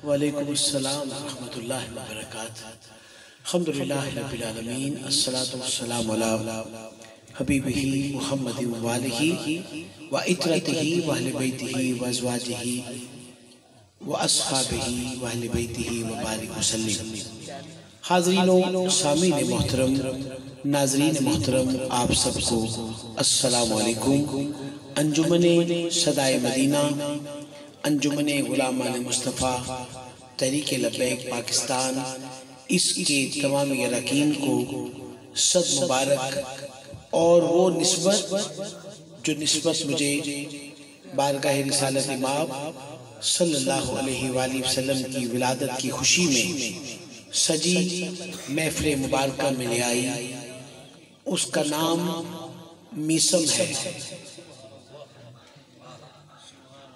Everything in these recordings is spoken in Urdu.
وعلیکم السلام ورحمۃ اللہ وبرکاتہ۔ الحمدللہ رب العالمین، الصلاۃ والسلام علی حبیبہ محمد وآلہ وعترتہ واہل بیتہ وازواجہ واصحابہ واہل بیتہ وبارک وسلم۔ حاضرین و سامعین محترم، ناظرین محترم، آپ سب کو السلام علیکم۔ انجمن صدائے مدینہ، انجمن غلامان مصطفیٰ، تحریک لبیک پاکستان، اس کے تمام اراکین کو صد مبارک۔ اور وہ نسبت جو نسبت مجھے بارگاہ رسالت امام صلی اللہ علیہ وآلہ وسلم کی ولادت کی خوشی میں سجی محفل مبارکہ میں لے آئی، اس کا نام میسم ہے۔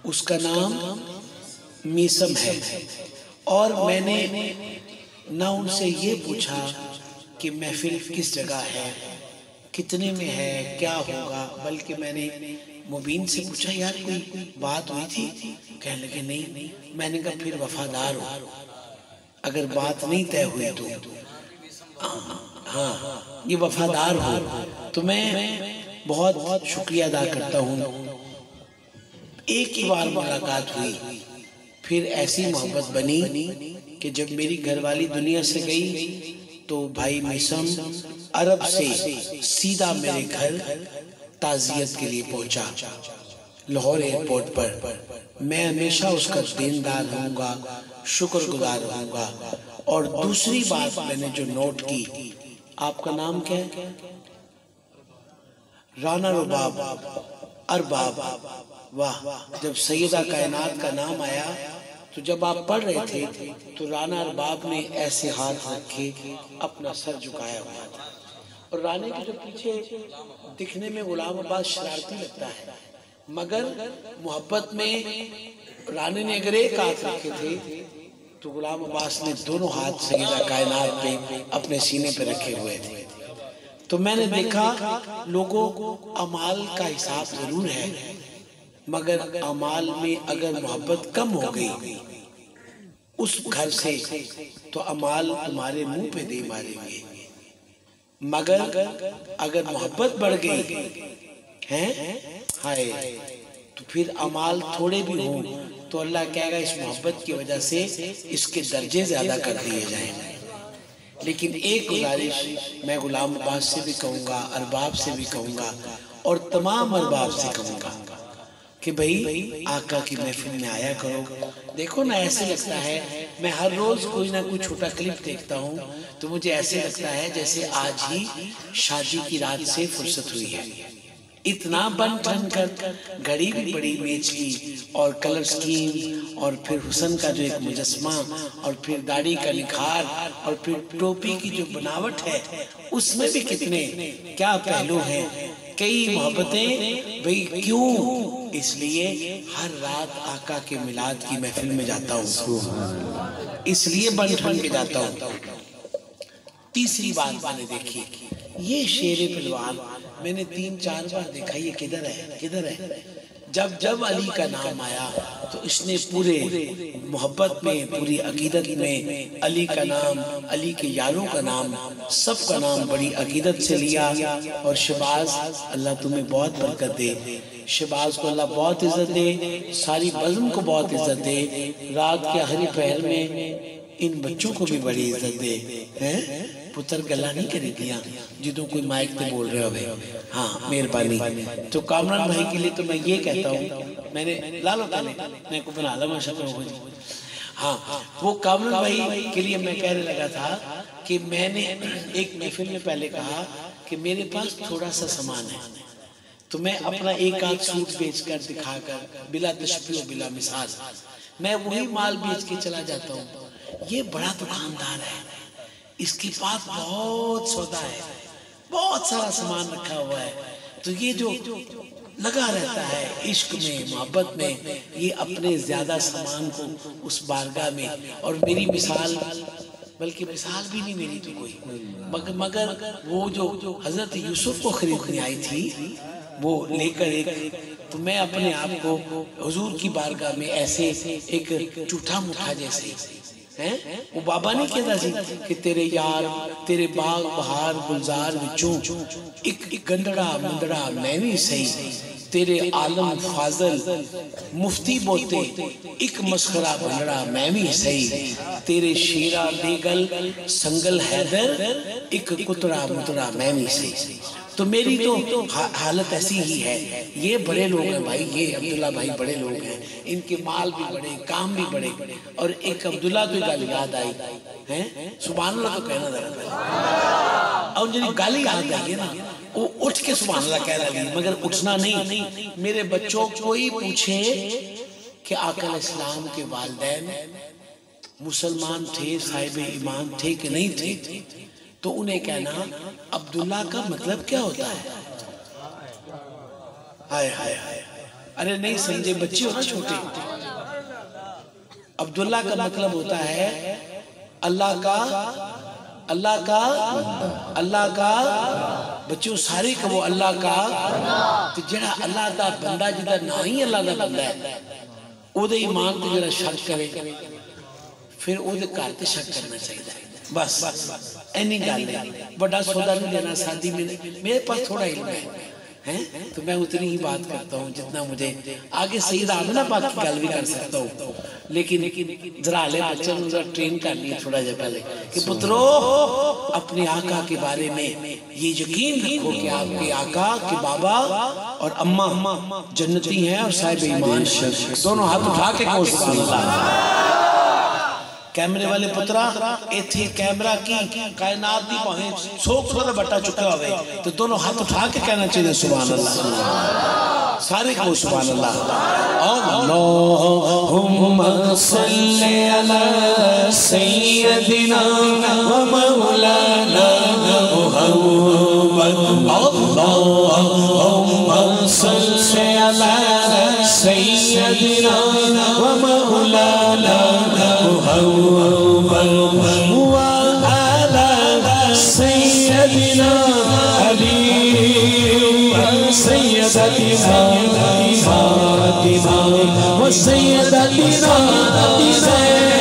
اس کا نام میسم ہے۔ اور میں نے نہ ان سے یہ پوچھا کہ محفل کس جگہ ہے، کتنے میں ہے، کیا ہوگا، بلکہ میں نے مبین سے پوچھا یار کوئی بات ہوئی تھی؟ کہنے لگے نہیں۔ میں نے کہا پھر وفادار ہو، اگر بات نہیں طے ہوئی تو ہاں یہ وفادار ہو تو میں بہت شکریہ ادا کرتا ہوں۔ ایک ہی بار ملاقات ہوئی، پھر ایسی محبت بنی کہ جب میری گھر والی دنیا سے گئی تو بھائی میسم عرب سے سیدھا میرے گھر تعزیت کے لیے پہنچا لاہور ایئرپورٹ پر۔ میں ہمیشہ اس کا دیندار رہوں گا، شکر گزار رہوں گا۔ اور دوسری بات میں نے جو نوٹ کی، آپ کا نام کیا ہے؟ رانا رباب ارباب۔ واہ، جب سیدہ کائنات کا نام آیا تو جب آپ پڑھ رہے تھے تو رانا ارباب نے ایسے ہاتھ رکھے، اپنا سر جھکایا ہوا تھا۔ اور رانے کے جو پیچھے دکھنے میں غلام عباس شرارتی لگتا ہے، مگر محبت میں رانے نے اگر ایک ہاتھ رکھے تھے تو غلام عباس نے دونوں ہاتھ سیدہ کائنات پہ اپنے سینے پہ رکھے ہوئے تھے۔ تو میں نے دیکھا لوگوں اعمال کا حساب ضرور ہے، مگر اعمال میں اگر محبت کم ہو گئی اس گھر سے تو اعمال تمہارے منہ پہ دے ماریں گے، مگر اگر محبت بڑھ گئی ہائے تو پھر اعمال تھوڑے بھی ہوں تو اللہ کہے گا اس محبت کی وجہ سے اس کے درجے زیادہ کر دیے جائیں۔ لیکن ایک گزارش میں غلام عباس سے بھی کہوں گا، ارباب سے بھی کہوں گا، اور تمام ارباب سے کہوں گا کہ بھئی آقا کی محفل میں آیا کرو۔ دیکھو نا، ایسے لگتا ہے میں ہر روز کوئی نہ کوئی چھوٹا کلپ دیکھتا ہوں تو مجھے ایسے لگتا ہے جیسے آج ہی شادی کی رات سے فرصت ہوئی ہے۔ اتنا بن ٹھن کر، گھڑی بھی بڑی میچ کی، اور کلر سکیم، اور پھر حسن کا جو ایک مجسمہ، اور پھر داڑھی کا نکھار، اور پھر ٹوپی کی جو بناوٹ ہے اس میں بھی کتنے کیا پہلو ہیں، کئی محبتیں۔ بھئی کیوں؟ اس لیے ہر رات آقا کے میلاد کی محفل میں جاتا ہوں، اس لیے بن ٹھن کے جاتا ہوں۔ تیسری بات میں نے دیکھی، یہ شیر پلوان میں نے 3-4 بار دیکھا، یہ کدھر ہے کدھر ہے؟ جب علی کا نام آیا تو اس نے پورے محبت میں، پوری عقیدت میں علی کا نام، علی کے یاروں کا نام، سب کا نام بڑی عقیدت سے لیا۔ اور شہباز، اللہ تمہیں بہت برکت دے، شہباز کو اللہ بہت عزت دے، ساری بزم کو بہت عزت دے، رات کے آخری پہر میں ان بچوں کو بھی بڑی عزت دے۔ پتر گلہ نہیں کرے دیا جدوں کوئی مائک تے بول رہے ہوئے، ہاں مہربانی۔ تو کامران بھائی کے لیے تو میں یہ کہتا ہوں، میں نے لالو تانے میں کو بنا لما شکر ہو جی، ہاں وہ کامران بھائی کے لیے میں کہنے لگا تھا کہ میں نے ایک محفل میں پہلے کہا کہ میرے پاس تھوڑا سا سامان ہے تو میں اپنا ایک آدھ سوٹ بیچ کر دکھا کر بلا تشبیہ و بلا مثال میں وہی مال بیچ کے چلا جاتا ہوں۔ یہ بڑا دکاندار ہے، اس کے پاس بہت سودا ہے، بہت سارا سامان رکھا ہوا ہے، تو یہ جو لگا رہتا ہے عشق میں، محبت میں، یہ اپنے زیادہ سامان کو اس بارگاہ میں، اور میری مثال، بلکہ مثال بھی نہیں میری تو کوئی، مگر وہ جو حضرت یوسف کو خریدنے آئی تھی وہ لے کر ایک تو میں اپنے آپ کو حضور کی بارگاہ میں ایسے ایک جھوٹا مٹھا جیسے ہیں، وہ بابا نہیں کہتا سی کہ تیرے یار تیرے باغ بہار گلزار وچوں ایک گندڑا مندڑا میں بھی صحیح، تیرے عالم فاضل مفتی بوتے ایک مسخرہ بنڑا میں بھی صحیح، تیرے شیرہ بیگل سنگل حیدر ایک کترا مترا میں بھی صحیح۔ تو میری تو حالت ایسی ہی ہے۔ یہ بڑے لوگ ہیں بھائی، یہ عبداللہ بھائی بڑے لوگ ہیں، ان کے مال بھی بڑے، کام بھی بڑے، اور ایک عبداللہ تو گالی یاد آئی ہے، سبحان اللہ تو کہنا ذرا، اور جنہی گالی یاد آئی ہے نا وہ اٹھ کے سبحان اللہ کہہ رہی ہے، مگر اٹھنا نہیں۔ میرے بچوں کوئی پوچھے کہ آقا علیہ السلام کے والدین مسلمان تھے، صاحب ایمان تھے کہ نہیں تھے، تو انہیں کہنا عبداللہ کا مطلب کیا ہوتا ہے؟ ہائے ہائے ہائے، ارے نہیں سمجھے بچے ہونا چھوٹے، عبداللہ کا مطلب ہوتا ہے اللہ کا بچوں سارے کو وہ اللہ کا، تو جڑا اللہ دا بندہ جدہ نہ ہی اللہ دا بندہ ہے او دے ایمان تے جڑا شک کرے پھر او دے گھر تے شک کرنا چاہیے، بس اینی گل ہے، بڑا سودا نہیں لینا سادی میں، میرے پاس تھوڑا علم ہے تو میں اتنی ہی بات کرتا ہوں جتنا مجھے آگے سید آمنہ پاک کی گل بھی کر سکتا ہوں، لیکن ذرا لے بچوں نے ذرا ٹرین کر لیا تھوڑا جا پہلے کہ پترو اپنے آقا کے بارے میں یہ یقین رکھو کہ آپ کے آقا کے بابا اور اماں جنتی ہیں اور صاحب ایمان شخص، دونوں ہاتھ اٹھا کے کہو سبحان اللہ۔ کیمرے والے پترا ایتھے کیمرہ کی کائنات دی پاہیں سوک سوکھ بٹا چکے ہوئے تو دونوں ہاتھ اٹھا کے کہنا چاہیے سبحان اللہ، سارے کو سبحان اللہ۔ اللہم صلی علی سیدنا و مولانا محمد، اللہم صلی علی سیدنا و مولانا محمد وعلى سيدنا علي سيدتنا فاطمة وسيدتنا زينب